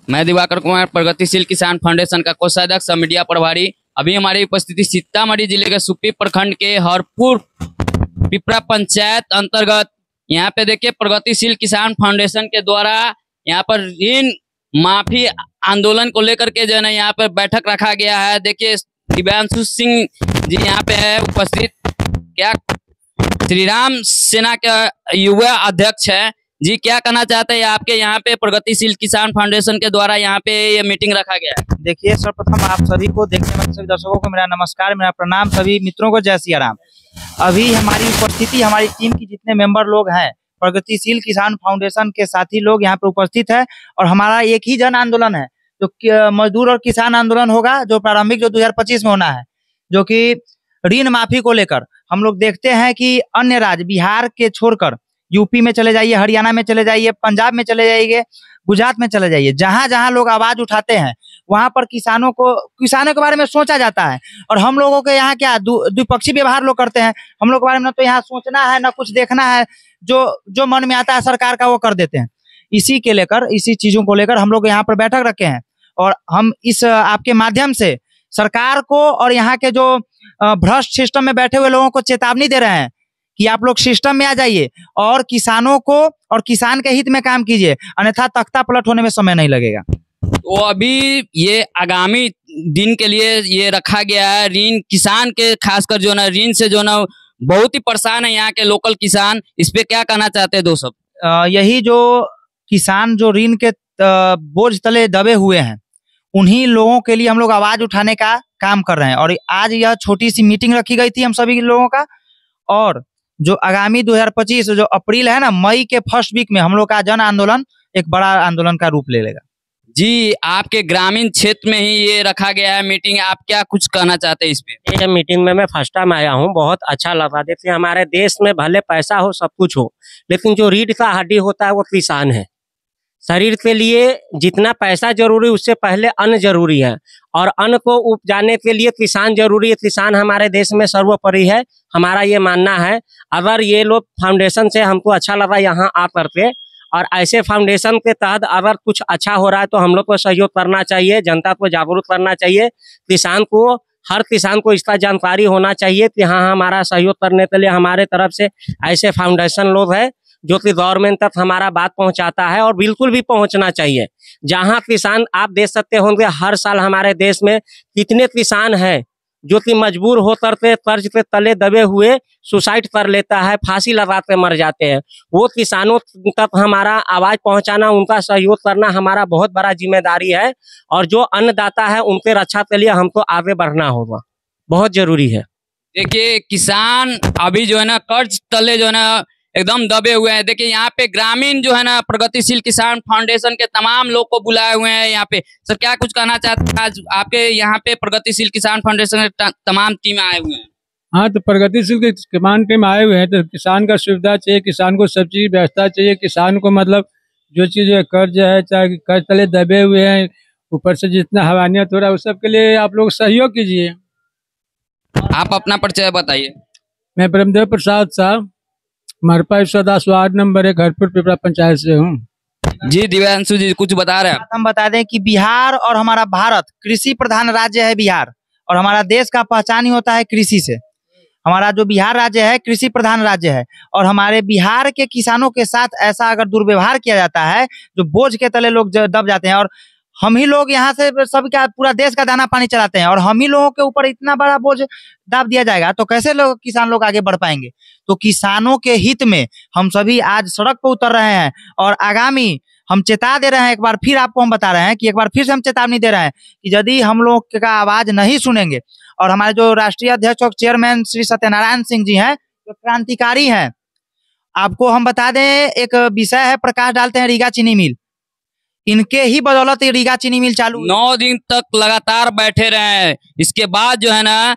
मैं दिवाकर कुमार, प्रगतिशील किसान फाउंडेशन का कोषाध्यक्ष मीडिया प्रभारी। अभी हमारी उपस्थिति सीतामढ़ी जिले के सुप्पी प्रखंड के हरपुर पिपरा पंचायत अंतर्गत यहाँ पे देखिए प्रगतिशील किसान फाउंडेशन के द्वारा यहाँ पर ऋण माफी आंदोलन को लेकर के जो है ना यहाँ पर बैठक रखा गया है। देखिए दिव्यांशु सिंह जी यहाँ पे है उपस्थित, क्या श्री राम सेना के युवा अध्यक्ष है जी, क्या कहना चाहते हैं आपके यहाँ पे प्रगतिशील किसान फाउंडेशन के द्वारा यहाँ पे ये मीटिंग रखा गया है? देखिए सर्वप्रथम आप सभी को देखने वाले सभी दर्शकों को मेरा नमस्कार, मेरा प्रणाम, सभी मित्रों को जय सिया राम। अभी हमारी उपस्थिति हमारी टीम की जितने मेंबर लोग हैं प्रगतिशील किसान फाउंडेशन के साथी लोग यहाँ पे उपस्थित है और हमारा एक ही जन आंदोलन है जो मजदूर और किसान आंदोलन होगा, जो प्रारंभिक जो 2025 में होना है, जो कि ऋण माफी को लेकर। हम लोग देखते हैं कि अन्य राज्य बिहार के छोड़कर यूपी में चले जाइए, हरियाणा में चले जाइए, पंजाब में चले जाइए, गुजरात में चले जाइए, जहां जहां लोग आवाज उठाते हैं वहां पर किसानों के बारे में सोचा जाता है। और हम लोगों के यहाँ क्या द्विपक्षीय व्यवहार लोग करते हैं। हम लोग के बारे में ना तो यहाँ सोचना है ना कुछ देखना है, जो मन में आता है सरकार का वो कर देते हैं। इसी चीजों को लेकर हम लोग यहाँ पर बैठक रखे हैं और हम इस आपके माध्यम से सरकार को और यहाँ के जो भ्रष्ट सिस्टम में बैठे हुए लोगों को चेतावनी दे रहे हैं कि आप लोग सिस्टम में आ जाइए और किसानों को और किसान के हित में काम कीजिए, अन्यथा तख्ता पलट होने में समय नहीं लगेगा। तो अभी ये आगामी दिन के लिए ये रखा गया है। ऋण किसान के खासकर जो ना ऋण से जो ना बहुत ही परेशान है यहाँ के लोकल किसान, इस पे क्या कहना चाहते हैं दोस्तों? यही जो किसान जो ऋण के बोझ तले दबे हुए हैं उन्हीं लोगों के लिए हम लोग आवाज उठाने का काम कर रहे हैं। और आज यह छोटी सी मीटिंग रखी गई थी हम सभी लोगों का, और जो आगामी 2025 जो अप्रैल है ना, मई के फर्स्ट वीक में हम लोग का जन आंदोलन एक बड़ा आंदोलन का रूप ले लेगा। जी, आपके ग्रामीण क्षेत्र में ही ये रखा गया है मीटिंग, आप क्या कुछ कहना चाहते हैं इस पे? ये मीटिंग में मैं फर्स्ट टाइम आया हूँ, बहुत अच्छा लगा। देखिए हमारे देश में भले पैसा हो सब कुछ हो, लेकिन जो रीढ़ का हड्डी होता है वो किसान है। शरीर के लिए जितना पैसा जरूरी उससे पहले अन्न जरूरी है, और अन्न को उपजाने के लिए किसान जरूरी है। किसान हमारे देश में सर्वोपरि है, हमारा ये मानना है। अगर ये लोग फाउंडेशन से हमको अच्छा लगा यहाँ आ करके, और ऐसे फाउंडेशन के तहत अगर कुछ अच्छा हो रहा है तो हम लोग को सहयोग करना चाहिए, जनता को जागरूक करना चाहिए, हर किसान को इसका जानकारी होना चाहिए कि हाँ हमारा सहयोग करने के लिए हमारे तरफ से ऐसे फाउंडेशन लोग हैं जो कि गवर्नमेंट तक हमारा बात पहुंचाता है, और बिल्कुल भी पहुंचना चाहिए। जहां किसान, आप देख सकते होंगे हर साल हमारे देश में कितने किसान हैं जो कि मजबूर होकर के कर्ज के तले दबे हुए सुसाइड कर लेता है, फांसी लगा के मर जाते हैं। वो किसानों तक हमारा आवाज पहुंचाना, उनका सहयोग करना हमारा बहुत बड़ा जिम्मेदारी है, और जो अन्नदाता है उनके रक्षा के लिए हमको आगे बढ़ना होगा, बहुत जरूरी है। देखिए किसान अभी जो है ना कर्ज तले जो है ना एकदम दबे हुए हैं। देखिए यहाँ पे ग्रामीण जो है ना प्रगतिशील किसान फाउंडेशन के तमाम लोग को बुलाए हुए हैं यहाँ पे। सर क्या कुछ कहना चाहते हैं, आज आपके यहाँ पे प्रगतिशील किसान फाउंडेशन के तमाम टीम आए हुए हैं? हाँ, तो प्रगतिशील के किसान टीम आए हुए हैं तो किसान का सुविधा चाहिए, किसान को सब चीज व्यवस्था चाहिए, किसान को मतलब जो चीज कर्ज है, चाहे कर्ज तले दबे हुए हैं, ऊपर से जितना हवानियत हो रहा है उस सब के लिए आप लोग सहयोग कीजिए। आप अपना परिचय बताइए। मैं ब्रह्मदेव प्रसाद साहब, मरपा 110 वार्ड नंबर 1 हरपुर पिपरा पंचायत से हूँ। जी दिव्यांशु जी कुछ बता रहे हैं? हम बता दें कि बिहार और हमारा भारत कृषि प्रधान राज्य है बिहार, और हमारा देश का पहचान ही होता है कृषि से। हमारा जो बिहार राज्य है कृषि प्रधान राज्य है, और हमारे बिहार के किसानों के साथ ऐसा अगर दुर्व्यवहार किया जाता है, जो बोझ के तले लोग दब जाते हैं, और हम ही लोग यहाँ से सबका पूरा देश का दाना पानी चलाते हैं, और हम ही लोगों के ऊपर इतना बड़ा बोझ दाब दिया जाएगा तो कैसे किसान लोग आगे बढ़ पाएंगे? तो किसानों के हित में हम सभी आज सड़क पर उतर रहे हैं, और आगामी हम चेता दे रहे हैं, एक बार फिर आपको हम बता रहे हैं कि एक बार फिर से हम चेतावनी दे रहे हैं कि यदि हम लोग का आवाज नहीं सुनेंगे, और हमारे जो राष्ट्रीय अध्यक्ष और चेयरमैन श्री सत्यनारायण सिंह जी हैं जो क्रांतिकारी हैं, आपको हम बता दें एक विषय है, प्रकाश डालते हैं रीगा चीनी मिल, इनके ही बदौलत रीगा चीनी मिल चालू 9 दिन तक लगातार बैठे रहे हैं। इसके बाद जो है ना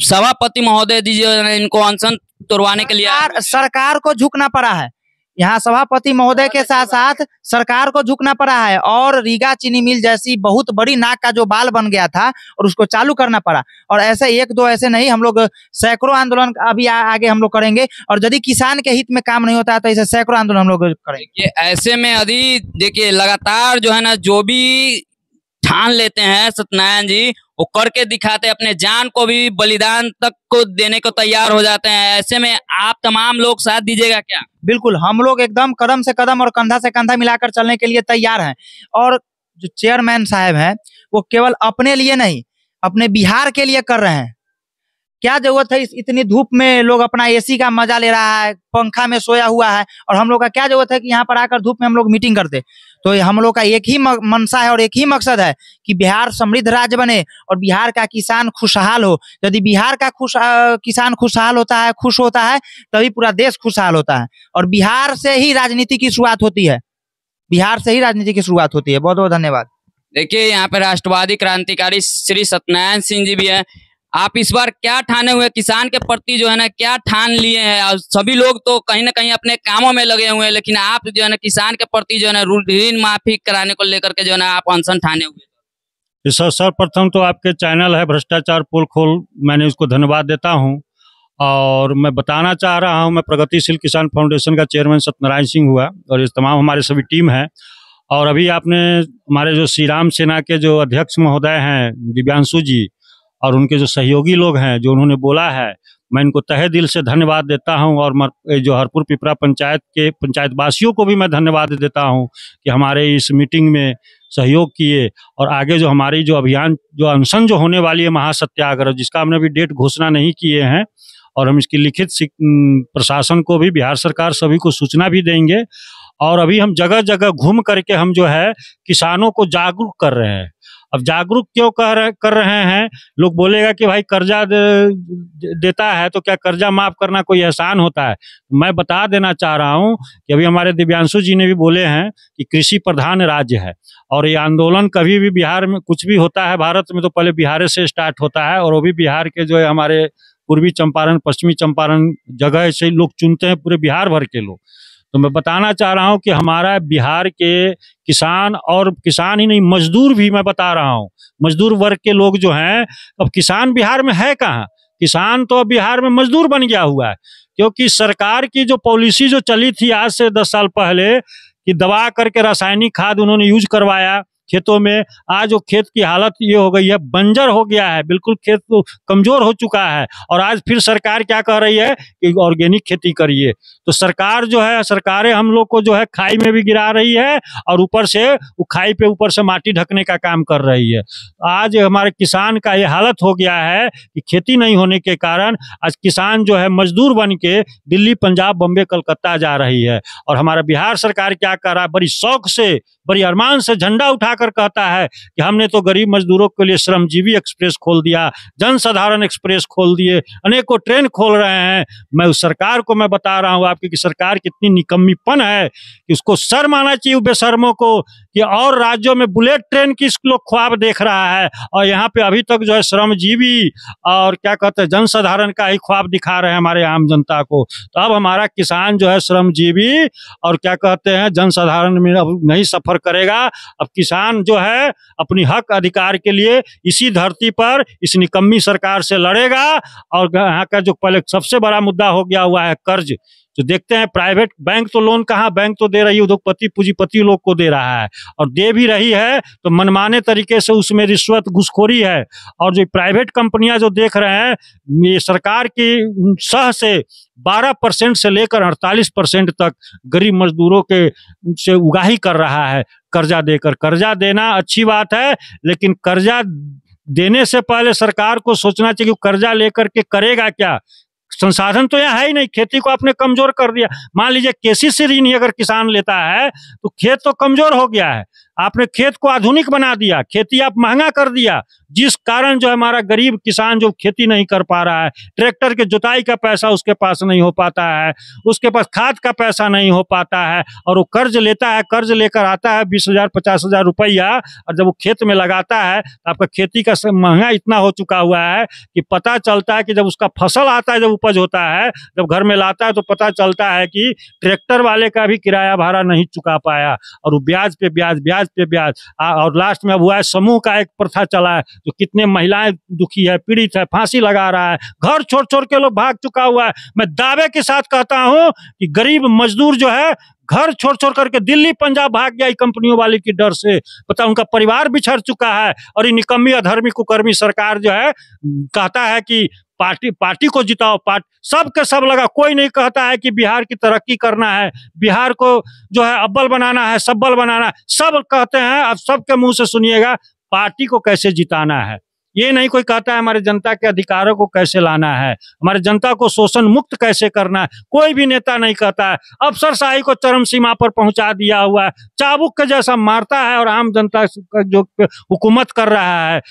सभापति महोदय जी जो है इनको अनशन तोड़वाने के लिए सरकार को झुकना पड़ा है। यहाँ सभापति महोदय के साथ साथ सरकार को झुकना पड़ा है और रीगा चीनी मिल जैसी बहुत बड़ी नाक का जो बाल बन गया था और उसको चालू करना पड़ा। और ऐसे एक दो ऐसे नहीं, हम लोग सैकड़ों आंदोलन अभी आगे हम लोग करेंगे और यदि किसान के हित में काम नहीं होता है तो ऐसे सैकड़ों आंदोलन हम लोग करेंगे। ऐसे में यदि देखिए लगातार जो है ना जो भी ठान लेते हैं सत्यनारायण जी वो करके दिखाते, अपने जान को भी बलिदान तक को देने को तैयार हो जाते हैं। ऐसे में आप तमाम लोग साथ दीजिएगा क्या? बिल्कुल, हम लोग एकदम कदम से कदम और कंधा से कंधा मिलाकर चलने के लिए तैयार हैं। और जो चेयरमैन साहब हैं वो केवल अपने लिए नहीं अपने बिहार के लिए कर रहे हैं। क्या जरूरत है इतनी धूप में लोग अपना एसी का मजा ले रहा है, पंखा में सोया हुआ है, और हम लोग का क्या जरूरत है कि यहाँ पर आकर धूप में हम लोग मीटिंग करते। तो हम लोग का एक ही मनसा है और एक ही मकसद है कि बिहार समृद्ध राज्य बने और बिहार का किसान खुशहाल हो। यदि बिहार का किसान खुशहाल होता है, खुश होता है, तभी पूरा देश खुशहाल होता है। और बिहार से ही राजनीति की शुरुआत होती है, बिहार से ही राजनीति की शुरुआत होती है। बहुत बहुत धन्यवाद। देखिए यहाँ पे राष्ट्रवादी क्रांतिकारी श्री सत्यनारायण सिंह जी भी हैं। आप इस बार क्या ठाने हुए किसान के प्रति जो है ना क्या ठान लिए हैं? और सभी लोग तो कहीं ना कहीं अपने कामों में लगे हुए हैं, लेकिन आप जो है ना किसान के प्रति जो है ना ऋण माफी कराने को लेकर के जो है ना आप अनशन ठाने हुए। सर्वप्रथम तो आपके चैनल है भ्रष्टाचार पोल खोल, मैंने उसको धन्यवाद देता हूं। और मैं बताना चाह रहा हूं, मैं प्रगतिशील किसान फाउंडेशन का चेयरमैन सत्यनारायण सिंह हुआ और इस तमाम हमारे सभी टीम है। और अभी आपने हमारे जो श्री राम सेना के जो अध्यक्ष महोदय हैं दिव्यांशु जी और उनके जो सहयोगी लोग हैं जो उन्होंने बोला है, मैं इनको तहे दिल से धन्यवाद देता हूं। और जो हरपुर पिपरा पंचायत के पंचायतवासियों को भी मैं धन्यवाद देता हूं कि हमारे इस मीटिंग में सहयोग किए। और आगे जो हमारी जो अभियान जो अनशन जो होने वाली है महासत्याग्रह, जिसका हमने अभी डेट घोषणा नहीं किए हैं और हम इसकी लिखित प्रशासन को भी, बिहार सरकार सभी को सूचना भी देंगे। और अभी हम जगह जगह घूम करके हम जो है किसानों को जागरूक कर रहे हैं। अब जागरूक क्यों कर रहे हैं? लोग बोलेगा कि भाई कर्जा देता है तो क्या कर्जा माफ करना कोई एहसान होता है? मैं बता देना चाह रहा हूं कि अभी हमारे दिव्यांशु जी ने भी बोले हैं कि कृषि प्रधान राज्य है और ये आंदोलन कभी भी बिहार में कुछ भी होता है भारत में तो पहले बिहार से स्टार्ट होता है। और वो भी बिहार के जो है हमारे पूर्वी चंपारण, पश्चिमी चंपारण जगह से लोग चुनते हैं, पूरे बिहार भर के लोग। तो मैं बताना चाह रहा हूं कि हमारा बिहार के किसान, और किसान ही नहीं मजदूर भी, मैं बता रहा हूं मजदूर वर्ग के लोग जो हैं, अब किसान बिहार में है कहाँ? किसान तो अब बिहार में मजदूर बन गया हुआ है। क्योंकि सरकार की जो पॉलिसी जो चली थी आज से 10 साल पहले कि दबा करके रासायनिक खाद उन्होंने यूज करवाया खेतों में, आज वो खेत की हालत ये हो गई है, बंजर हो गया है, बिल्कुल खेत तो कमजोर हो चुका है। और आज फिर सरकार क्या कह रही है कि ऑर्गेनिक खेती करिए। तो सरकार जो है, सरकारें हम लोग को जो है खाई में भी गिरा रही है और ऊपर से वो खाई पे ऊपर से माटी ढकने का काम कर रही है। आज हमारे किसान का ये हालत हो गया है कि खेती नहीं होने के कारण आज किसान जो है मजदूर बन के दिल्ली, पंजाब, बम्बे, कलकत्ता जा रही है। और हमारा बिहार सरकार क्या कर रहा है, बड़ी शौक से, बड़ी अरमान से झंडा उठाकर कहता है कि हमने तो गरीब मजदूरों के लिए श्रमजीवी एक्सप्रेस खोल दिया, जनसाधारण एक्सप्रेस खोल दिए, अनेकों ट्रेन खोल रहे हैं। मैं उस सरकार को मैं बता रहा हूं आपकी कि सरकार कितनी निकम्मीपन है कि उसको शर्म आना चाहिए बेशर्मों को कि और राज्यों में बुलेट ट्रेन की लोग ख्वाब देख रहा है और यहाँ पे अभी तक जो है श्रमजीवी और क्या कहते हैं जनसाधारण का ही ख्वाब दिखा रहे हैं हमारे आम जनता को। तो अब हमारा किसान जो है श्रमजीवी और क्या कहते हैं जनसाधारण में अब नहीं सफर करेगा। अब किसान जो है अपनी हक अधिकार के लिए इसी धरती पर इस निकम्मी सरकार से लड़ेगा। और यहाँ का जो पहले सबसे बड़ा मुद्दा हो गया हुआ है कर्ज, जो देखते हैं प्राइवेट बैंक तो लोन कहाँ, बैंक तो दे रही है उद्योगपति पूंजीपति लोग को दे रहा है और दे भी रही है तो मनमाने तरीके से उसमें रिश्वत घुसखोरी है। और जो प्राइवेट कंपनियां जो देख रहे हैं ये सरकार की सह से 12% से लेकर 48% तक गरीब मजदूरों के से उगाही कर रहा है कर्जा देकर। कर्जा देना अच्छी बात है, लेकिन कर्जा देने से पहले सरकार को सोचना चाहिए कि कर्जा लेकर के करेगा क्या। संसाधन तो यहाँ है ही नहीं, खेती को आपने कमजोर कर दिया। मान लीजिए केसीसी ऋण अगर किसान लेता है तो खेत तो कमजोर हो गया है। आपने खेत को आधुनिक बना दिया, खेती आप महंगा कर दिया, जिस कारण जो है हमारा गरीब किसान जो खेती नहीं कर पा रहा है, ट्रैक्टर के जुताई का पैसा उसके पास नहीं हो पाता है, उसके पास खाद का पैसा नहीं हो पाता है, और वो कर्ज लेता है, कर्ज लेकर आता है 20,000 50,000 रुपया, और जब वो खेत में लगाता है तो आपका खेती का महंगा इतना हो चुका हुआ है कि पता चलता है कि जब उसका फसल आता है, जब उपज होता है, जब घर में लाता है तो पता चलता है कि ट्रैक्टर वाले का भी किराया भाड़ा नहीं चुका पाया, और वो ब्याज पे ब्याज, ब्याज पे ब्याज, और लास्ट में अब हुआ है समूह का एक प्रथा चला है, जो कितने महिलाएं दुखी है, पीड़ित है, फांसी लगा रहा है, घर छोड़ छोड़ के लोग भाग चुका हुआ है। मैं दावे के साथ कहता हूं कि गरीब मजदूर जो है घर छोड़ छोड़ करके दिल्ली पंजाब भाग गया कंपनियों वाले की डर से, पता उनका परिवार बिछड़ चुका है। और ये निकम्मी अधर्मी कुकर्मी सरकार जो है कहता है कि पार्टी को जिताओ, सब के सब लगा, कोई नहीं कहता है कि बिहार की तरक्की करना है, बिहार को जो है अव्वल बनाना है, सब्बल बनाना है, सब कहते हैं। अब सबके मुंह से सुनिएगा पार्टी को कैसे जिताना है, ये नहीं कोई कहता है हमारे जनता के अधिकारों को कैसे लाना है, हमारे जनता को शोषण मुक्त कैसे करना है, कोई भी नेता नहीं कहता है। अफसरशाही को चरम सीमा पर पहुंचा दिया हुआ है, चाबुक के जैसा मारता है और आम जनता जो हुकूमत कर रहा है।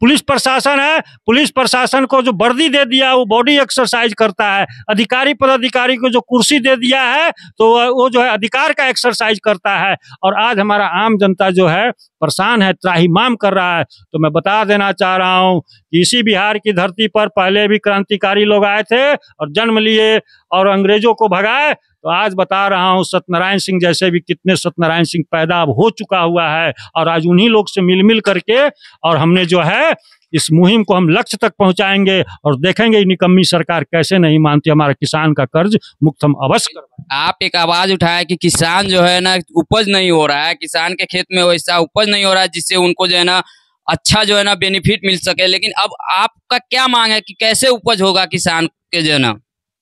पुलिस प्रशासन है, पुलिस प्रशासन को जो वर्दी दे दिया वो बॉडी एक्सरसाइज करता है, अधिकारी पदाधिकारी को जो कुर्सी दे दिया है तो वो जो है अधिकार का एक्सरसाइज करता है, और आज हमारा आम जनता जो है परेशान है, त्राहिमाम कर रहा है। तो मैं बता देना चाह रहा हूँ कि इसी बिहार की धरती पर पहले भी क्रांतिकारी लोग आए थे और जन्म लिए और अंग्रेजों को भगाए, तो आज बता रहा हूँ सत्यनारायण सिंह जैसे भी कितने सत्यनारायण सिंह पैदा अब हो चुका हुआ है, और आज उन्हीं लोग से मिल मिल करके और हमने जो है इस मुहिम को हम लक्ष्य तक पहुंचाएंगे, और देखेंगे निकम्मी सरकार कैसे नहीं मानती, हमारा किसान का कर्ज मुक्त हम अवश्य करवाएंगे। आप एक आवाज उठाया कि किसान जो है ना उपज नहीं हो रहा है, किसान के खेत में वैसा उपज नहीं हो रहा है जिससे उनको जो है ना अच्छा जो है ना बेनिफिट मिल सके, लेकिन अब आपका क्या मांग है कि कैसे उपज होगा किसान के जो है ना?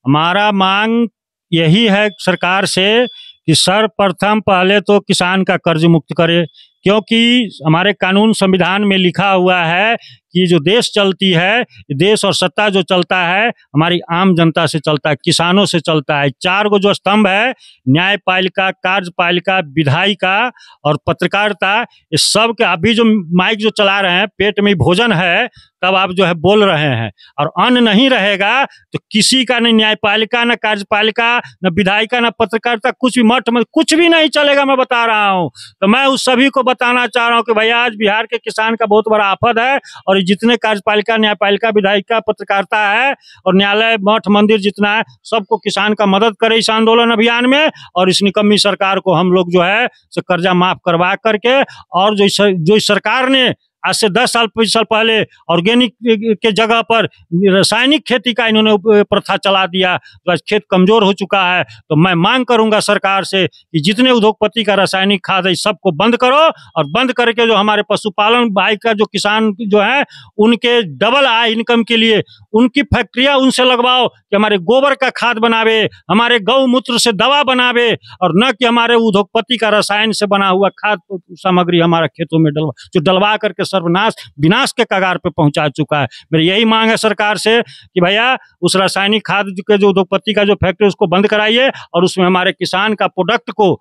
हमारा मांग यही है सरकार से कि सर्वप्रथम पहले तो किसान का कर्ज मुक्त करे, क्योंकि हमारे कानून संविधान में लिखा हुआ है कि जो देश चलती है, देश और सत्ता जो चलता है हमारी आम जनता से चलता है, किसानों से चलता है। 4 गो जो स्तंभ है, न्यायपालिका, कार्यपालिका, विधायिका और पत्रकारिता, ये सब के अभी जो माइक जो चला रहे हैं, पेट में भोजन है तब आप जो है बोल रहे हैं, और अन्न नहीं रहेगा तो किसी का न न्यायपालिका, न कार्यपालिका, न विधायिका, न पत्रकारिता, कुछ भी मठ में कुछ भी नहीं चलेगा। मैं बता रहा हूँ, तो मैं उस सभी को बताना चाह रहा हूँ कि भैया आज बिहार के किसान का बहुत बड़ा आफत है, और जितने कार्यपालिका, न्यायपालिका, विधायिका, पत्रकारिता है और न्यायालय, मठ, मंदिर जितना है, सबको किसान का मदद करे इस आंदोलन अभियान में, और इस निकम्मी सरकार को हम लोग जो है कर्जा माफ करवा करके, और जो इस सरकार ने आज से 10 साल 25 साल पहले ऑर्गेनिक के जगह पर रासायनिक खेती का इन्होंने प्रथा चला दिया, तो आज खेत कमजोर हो चुका है। तो मैं मांग करूंगा सरकार से कि जितने उद्योगपति का रासायनिक खाद है सबको बंद करो, और बंद करके जो हमारे पशुपालन भाई का जो किसान जो है उनके डबल आय इनकम के लिए उनकी फैक्ट्रियां उनसे लगवाओ कि हमारे गोबर का खाद बनावे, हमारे गौमूत्र से दवा बनावे, और न कि हमारे उद्योगपति का रसायन से बना हुआ खाद सामग्री हमारा खेतों में डलवा करके सर्वनाश विनाश के कगार पे पहुंचा चुका है। मेरी यही मांग है सरकार से कि भैया उस रासायनिक खाद के जो उद्योगपति का जो फैक्ट्री उसको बंद कराइए, और उसमें हमारे किसान का प्रोडक्ट को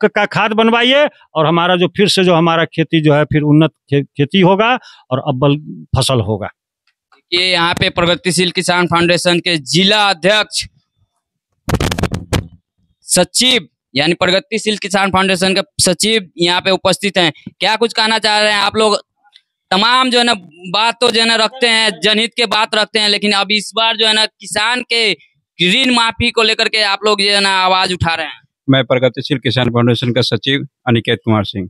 का खाद बनवाइए, और हमारा जो फिर से जो हमारा खेती जो है फिर उन्नत खेती होगा और अव्वल फसल होगा। ये यहाँ पे प्रगतिशील किसान फाउंडेशन के जिला अध्यक्ष सचिव यानी प्रगतिशील किसान फाउंडेशन के सचिव यहाँ पे उपस्थित हैं। क्या कुछ कहना चाह रहे हैं आप लोग? तमाम जो है ना बात तो जो है ना रखते हैं, जनहित के बात रखते हैं, लेकिन अब इस बार जो है ना किसान के ऋण माफी को लेकर के आप लोग जो है ना आवाज उठा रहे हैं। मैं प्रगतिशील किसान फाउंडेशन का सचिव अनिकेत कुमार सिंह।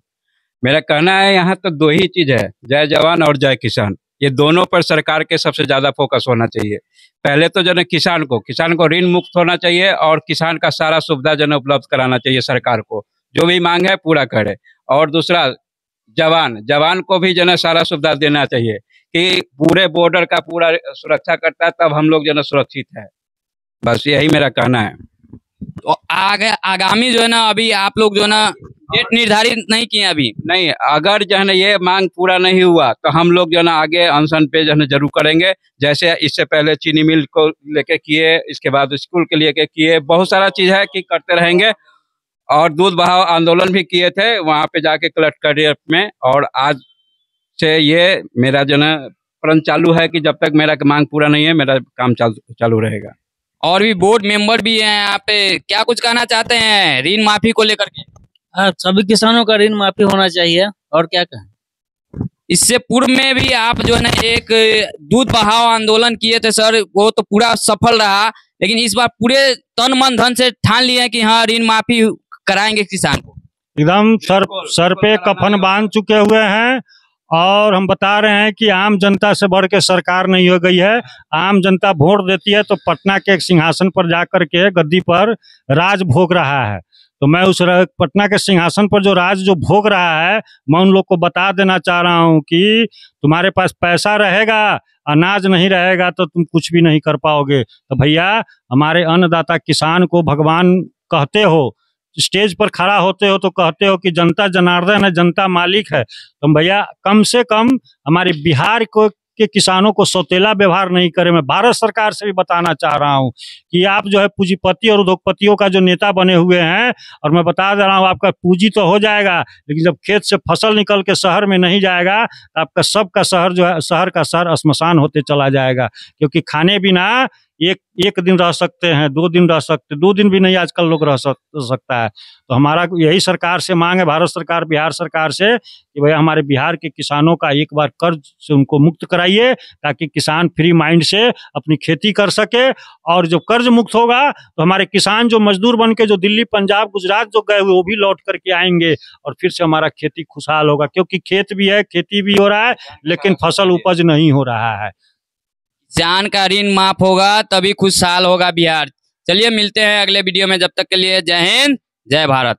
मेरा कहना है यहाँ तो 2 ही चीज है, जय जवान और जय किसान। ये दोनों पर सरकार के सबसे ज्यादा फोकस होना चाहिए। पहले तो जो है किसान को ऋण मुक्त होना चाहिए, और किसान का सारा सुविधा जो है उपलब्ध कराना चाहिए सरकार को, जो भी मांग है पूरा करे। और दूसरा जवान को भी जो है सारा सुविधा देना चाहिए कि पूरे बॉर्डर का पूरा सुरक्षा करता है, तब हम लोग जो है सुरक्षित है। बस यही मेरा कहना है। तो आगामी जो है ना अभी आप लोग जो है ना डेट निर्धारित नहीं किए अभी? नहीं, अगर जो है ना ये मांग पूरा नहीं हुआ तो हम लोग जो है ना आगे अनशन पे जो है ना जरूर करेंगे। जैसे इससे पहले चीनी मिल को लेके किए, इसके बाद स्कूल के लिए किए, बहुत सारा चीज है कि करते रहेंगे। और दूध बहाव आंदोलन भी किए थे वहाँ पे जाके कलेक्ट्रेट में। और आज से ये मेरा जो है प्रण चालू है कि जब तक मेरा मांग पूरा नहीं है मेरा काम चालू रहेगा। और भी बोर्ड मेंबर भी हैं यहाँ पे, क्या कुछ कहना चाहते हैं ऋण माफी को लेकर के? सभी किसानों का ऋण माफी होना चाहिए, और क्या कहें। इससे पूर्व में भी आप जो है ना एक दूध बहाव आंदोलन किए थे सर, वो तो पूरा सफल रहा, लेकिन इस बार पूरे तन मन धन से ठान लिए कि हाँ ऋण माफी कराएंगे किसान को। एकदम सर पे कफन बांध चुके हुए हैं और हम बता रहे हैं कि आम जनता से बढ़ के सरकार नहीं हो गई है। आम जनता वोट देती है तो पटना के एक सिंहासन पर जाकर के गद्दी पर राज भोग रहा है। तो मैं उस पटना के सिंहासन पर जो राज जो भोग रहा है, मैं उन लोग को बता देना चाह रहा हूं कि तुम्हारे पास पैसा रहेगा, अनाज नहीं रहेगा तो तुम कुछ भी नहीं कर पाओगे। तो भैया हमारे अन्नदाता किसान को भगवान कहते हो, स्टेज पर खड़ा होते हो तो कहते हो कि जनता जनार्दन है, जनता मालिक है। तो भैया कम से कम हमारे बिहार को के किसानों को सौतेला व्यवहार नहीं करें। मैं भारत सरकार से भी बताना चाह रहा हूं कि आप जो है पूंजीपति और उद्योगपतियों का जो नेता बने हुए हैं, और मैं बता दे रहा हूं आपका पूंजी तो हो जाएगा, लेकिन जब खेत से फसल निकल के शहर में नहीं जाएगा तो आपका सबका शहर जो है, शहर का शहर श्मशान होते चला जाएगा। क्योंकि खाने बिना एक दिन रह सकते हैं, 2 दिन रह सकते, 2 दिन भी नहीं आजकल लोग रह सकता है। तो हमारा यही सरकार से मांग है, भारत सरकार बिहार सरकार से, कि भैया हमारे बिहार के किसानों का एक बार कर्ज से उनको मुक्त कराइए, ताकि किसान फ्री माइंड से अपनी खेती कर सके। और जब कर्ज मुक्त होगा तो हमारे किसान जो मजदूर बन के जो दिल्ली पंजाब गुजरात जो गए हुए वो भी लौट करके आएंगे और फिर से हमारा खेती खुशहाल होगा। क्योंकि खेत भी है, खेती भी हो रहा है, लेकिन फसल उपज नहीं हो रहा है। किसान का ऋण माफ होगा तभी खुशहाल होगा बिहार। चलिए मिलते हैं अगले वीडियो में, जब तक के लिए जय हिंद जय भारत।